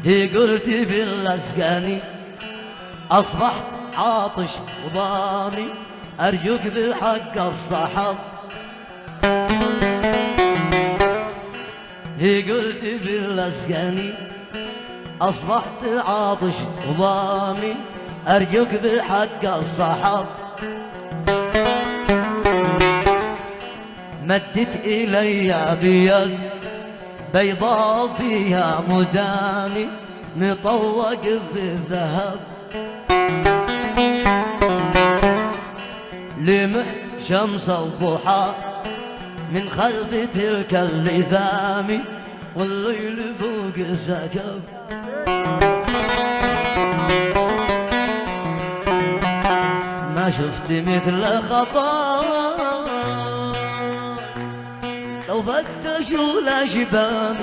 هي قلت باللسقاني أصبحت عاطش وضامي أرجوك بحق الصحب. هي قلت باللسقاني أصبحت عاطش وضامي أرجوك بحق الصحب. مدت إلي بيد بيضاء فيها مدامي مطوق بالذهب، لمح شمس الضحى من خلف تلك اللثام والليل فوق سكب. ما شفت مثل خطا لو فتشوا الأشبام